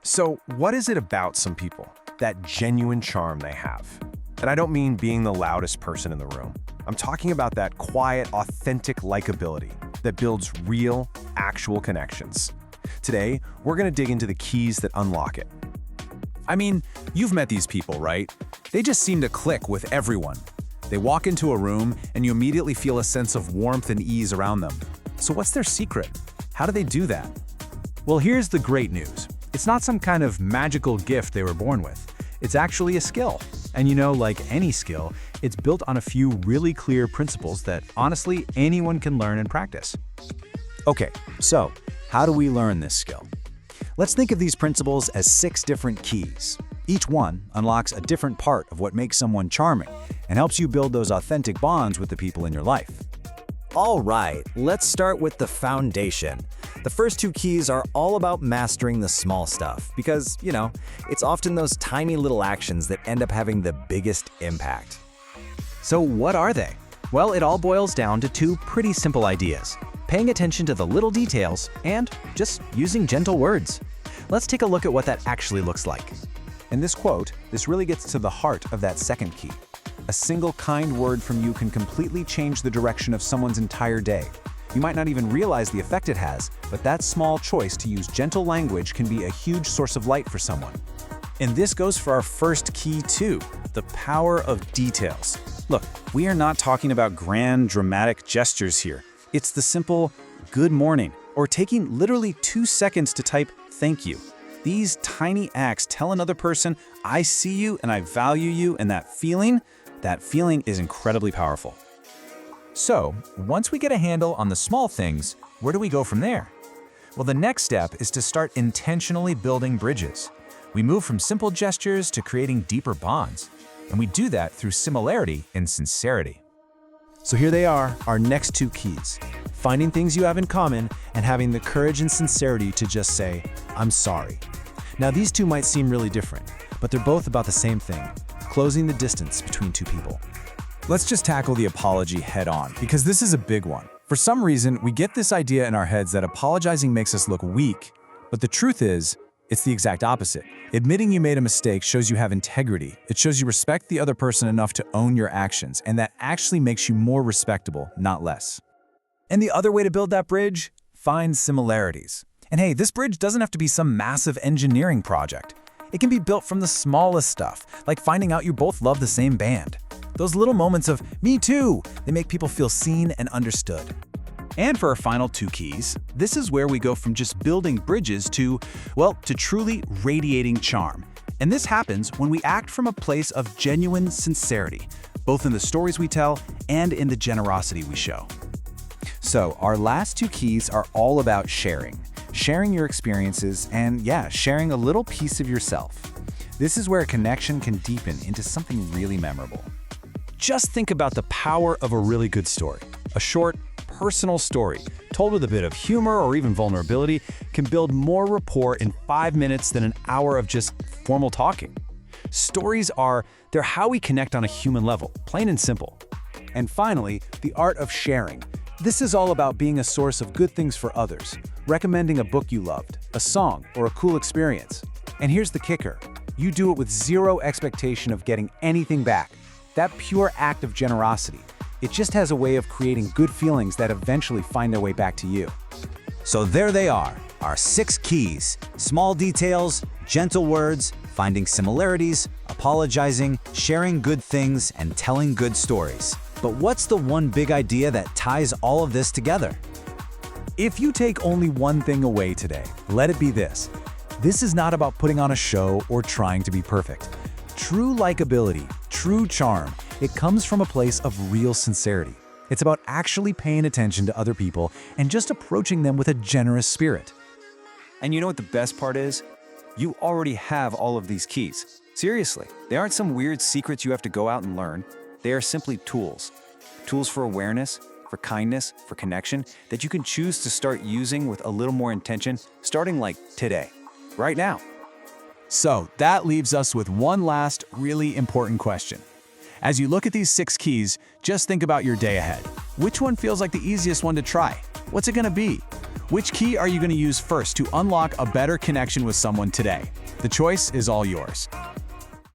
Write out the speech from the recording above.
So, what is it about some people, that genuine charm they have? And I don't mean being the loudest person in the room. I'm talking about that quiet, authentic likability that builds real, actual connections. Today, we're going to dig into the keys that unlock it. I mean, you've met these people, right? They just seem to click with everyone. They walk into a room and you immediately feel a sense of warmth and ease around them. So what's their secret? How do they do that? Well, here's the great news. It's not some kind of magical gift they were born with. It's actually a skill. And like any skill, it's built on a few really clear principles that honestly anyone can learn and practice. Okay, so how do we learn this skill? Let's think of these principles as 6 different keys. Each one unlocks a different part of what makes someone charming and helps you build those authentic bonds with the people in your life. All right, let's start with the foundation. The first 2 keys are all about mastering the small stuff because, it's often those tiny little actions that end up having the biggest impact. So what are they? Well, it all boils down to 2 pretty simple ideas: paying attention to the little details and just using gentle words. Let's take a look at what that actually looks like. In this quote, this really gets to the heart of that second key. A single kind word from you can completely change the direction of someone's entire day. You might not even realize the effect it has, but that small choice to use gentle language can be a huge source of light for someone. And this goes for our first key too, the power of details. Look, we are not talking about grand, dramatic gestures here. It's the simple, good morning, or taking literally 2 seconds to type, thank you. These tiny acts tell another person, I see you and I value you, and that feeling is incredibly powerful. So, once we get a handle on the small things, where do we go from there? Well, the next step is to start intentionally building bridges. We move from simple gestures to creating deeper bonds, and we do that through similarity and sincerity. So here they are, our next 2 keys. Finding things you have in common and having the courage and sincerity to just say, I'm sorry. Now these 2 might seem really different, but they're both about the same thing: closing the distance between 2 people. Let's just tackle the apology head on, because this is a big one. For some reason, we get this idea in our heads that apologizing makes us look weak, but the truth is, it's the exact opposite. Admitting you made a mistake shows you have integrity. It shows you respect the other person enough to own your actions, and that actually makes you more respectable, not less. And the other way to build that bridge? Find similarities. And hey, this bridge doesn't have to be some massive engineering project. It can be built from the smallest stuff, like finding out you both love the same band. Those little moments of, me too, they make people feel seen and understood. And for our final 2 keys, this is where we go from just building bridges to truly radiating charm. And this happens when we act from a place of genuine sincerity, both in the stories we tell and in the generosity we show. So our last 2 keys are all about sharing. Sharing your experiences and, sharing a little piece of yourself. This is where a connection can deepen into something really memorable. Just think about the power of a really good story. A short, personal story, told with a bit of humor or even vulnerability, can build more rapport in 5 minutes than an hour of just formal talking. Stories they're how we connect on a human level, plain and simple. And finally, the art of sharing. This is all about being a source of good things for others, recommending a book you loved, a song, or a cool experience. And here's the kicker: you do it with 0 expectation of getting anything back. That pure act of generosity, it just has a way of creating good feelings that eventually find their way back to you. So there they are, our 6 keys: small details, gentle words, finding similarities, apologizing, sharing good things, and telling good stories. But what's the one big idea that ties all of this together? If you take only one thing away today, let it be this. This is not about putting on a show or trying to be perfect. True likability, true charm, it comes from a place of real sincerity. It's about actually paying attention to other people and just approaching them with a generous spirit. And you know what the best part is? You already have all of these keys. Seriously, they aren't some weird secrets you have to go out and learn. They are simply tools. Tools for awareness, for kindness, for connection, that you can choose to start using with a little more intention, starting like today, right now. So that leaves us with one last really important question. As you look at these 6 keys, just think about your day ahead. Which one feels like the easiest one to try? What's it gonna be? Which key are you going to use first to unlock a better connection with someone today? The choice is all yours.